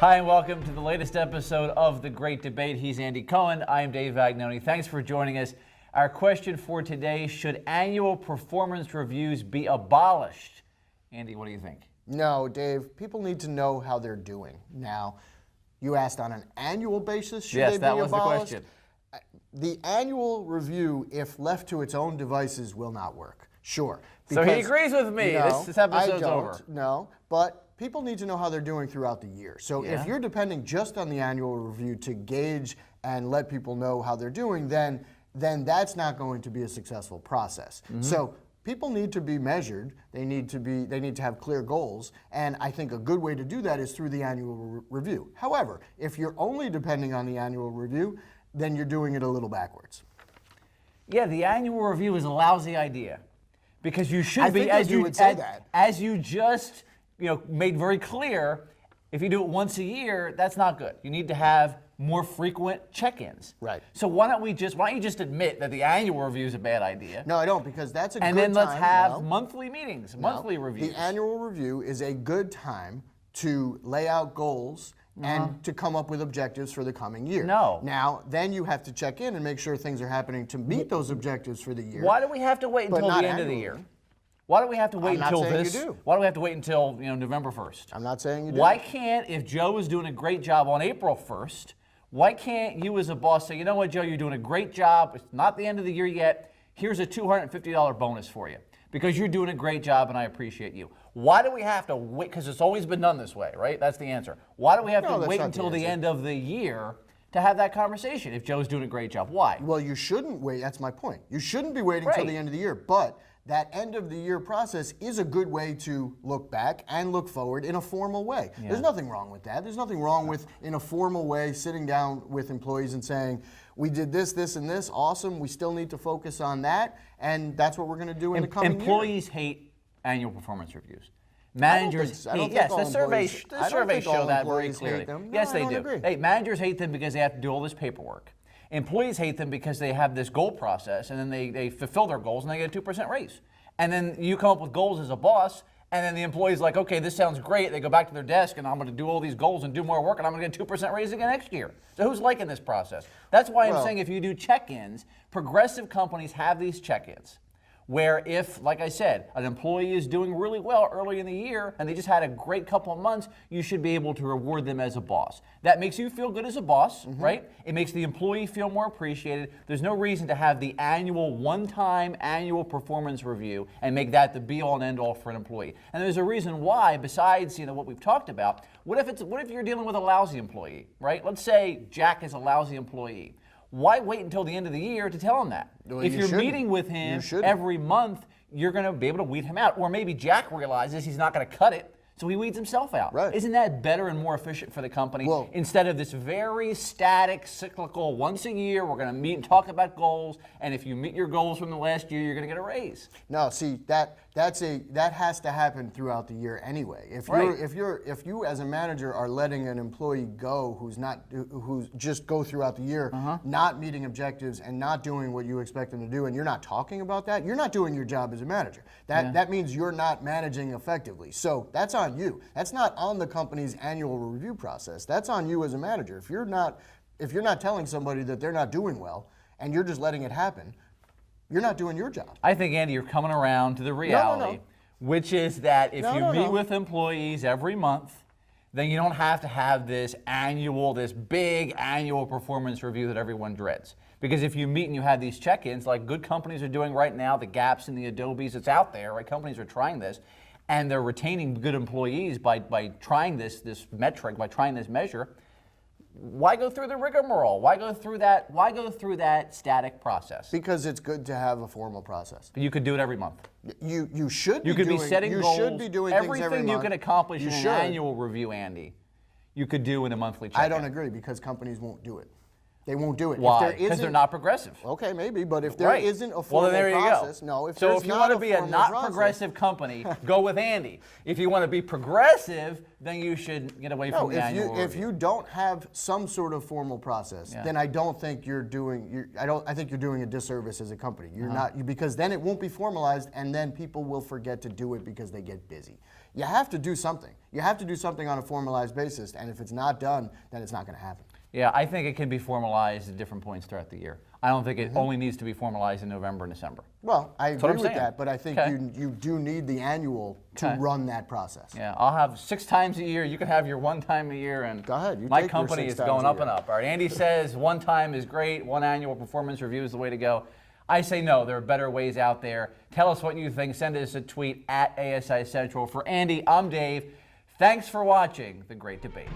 Hi, and welcome to the latest episode of The Great Debate. He's Andy Cohen. I am Dave Vagnoni. Thanks for joining us. Our question for today, should annual performance reviews be abolished? Andy, what do you think? No, Dave. People need to know how they're doing. Now, you asked on an annual basis, should they be abolished? Yes, that was the question. The annual review, if left to its own devices, will not work. Sure. So he agrees with me. No, this episode's I don't, over. No, but people need to know how they're doing throughout the year. So Yeah. if you're depending just on the annual review to gauge and let people know how they're doing, then that's not going to be a successful process. So people need to be measured. They need to have clear goals, and I think a good way to do that is through the annual review. However, if you're only depending on the annual review, then you're doing it a little backwards. Yeah, the annual review is a lousy idea because you should be, as you would say that, as you just made very clear. If you do it once a year, that's not good. You need to have more frequent check-ins. Right. So why don't you just admit that the annual review is a bad idea? No, I don't, because that's a good time. And then let's have monthly meetings, monthly reviews. The annual review is a good time to lay out goals and to come up with objectives for the coming year. No. Now, then you have to check in and make sure things are happening to meet those objectives for the year. Why do we have to wait until the end of the year? Why do we have to wait until this? Why do we have to wait until November 1st? I'm not saying you do. Why can't, if Joe is doing a great job on April 1st, why can't you as a boss say, you know what, Joe, you're doing a great job. It's not the end of the year yet. Here's a $250 bonus for you because you're doing a great job and I appreciate you. Why do we have to wait? Because it's always been done this way, right? That's the answer. Why do we have to wait until the end of the year to have that conversation if Joe's doing a great job? Why? Well, you shouldn't wait. That's my point. You shouldn't be waiting until the end of the year, but that end of the year process is a good way to look back and look forward in a formal way. Yeah. There's nothing wrong with that. There's nothing wrong with, in a formal way, sitting down with employees and saying, we did this, this, and this, awesome, we still need to focus on that, and that's what we're going to do in the coming year. Employees hate annual performance reviews. Managers hate, yes, the surveys show that very clearly. Yes, they do. Hey, managers hate them because they have to do all this paperwork. Employees hate them because they have this goal process and then they fulfill their goals and they get a 2% raise. And then you come up with goals as a boss and then the employee's like, okay, this sounds great. They go back to their desk and I'm going to do all these goals and do more work and I'm going to get a 2% raise again next year. So who's liking this process? That's why I'm saying if you do check-ins, progressive companies have these check-ins where if, like I said, an employee is doing really well early in the year and they just had a great couple of months, you should be able to reward them as a boss. That makes you feel good as a boss, right? It makes the employee feel more appreciated. There's no reason to have the annual, one-time annual performance review and make that the be-all and end-all for an employee. And there's a reason why, besides what we've talked about. What if you're dealing with a lousy employee, right? Let's say Jack is a lousy employee. Why wait until the end of the year to tell him that? Well, if you're meeting with him every month, you're going to be able to weed him out. Or maybe Jack realizes he's not going to cut it, so he weeds himself out. Right. Isn't that better and more efficient for the company instead of this very static, cyclical, once a year, we're going to meet and talk about goals, and if you meet your goals from the last year, you're going to get a raise? No, see, that has to happen throughout the year anyway. If you as a manager are letting an employee go who's just go throughout the year, not meeting objectives and not doing what you expect them to do, and you're not talking about that, you're not doing your job as a manager. That means you're not managing effectively. So that's on you. That's not on the company's annual review process. That's on you as a manager. If you're not telling somebody that they're not doing well and you're just letting it happen, you're not doing your job. I think, Andy, you're coming around to the reality, which is that if you meet with employees every month, then you don't have to have this big annual performance review that everyone dreads. Because if you meet and you have these check-ins, like good companies are doing right now, the Gaps and the Adobes, it's out there, right? Companies are trying this, and they're retaining good employees by trying this metric, by trying this measure. Why go through the rigmarole? Why go through that static process? Because it's good to have a formal process. But you could do it every month. You should be You could doing, be setting you goals. should be doing things every month. Everything you can accomplish in an annual review, Andy, you could do in a monthly check-in. I don't agree because companies won't do it. They won't do it. Why? Because they're not progressive. Okay, maybe, but if there isn't a formal process, no. If so if you want to be a not progressive company, go with Andy. If you want to be progressive, then you should get away from the annual review. If you don't have some sort of formal process, then I don't think you're doing. I think you're doing a disservice as a company. You're not, because then it won't be formalized, and then people will forget to do it because they get busy. You have to do something. You have to do something on a formalized basis, and if it's not done, then it's not going to happen. Yeah, I think it can be formalized at different points throughout the year. I don't think it only needs to be formalized in November and December. Well, I agree with that, but I think you do need the annual to run that process. Yeah, I'll have 6 times a year. You can have your 1 time a year, and go ahead. My company is going up and up. All right, Andy says 1 time is great. 1 annual performance review is the way to go. I say no. There are better ways out there. Tell us what you think. Send us a tweet at ASI Central. For Andy, I'm Dave. Thanks for watching The Great Debate.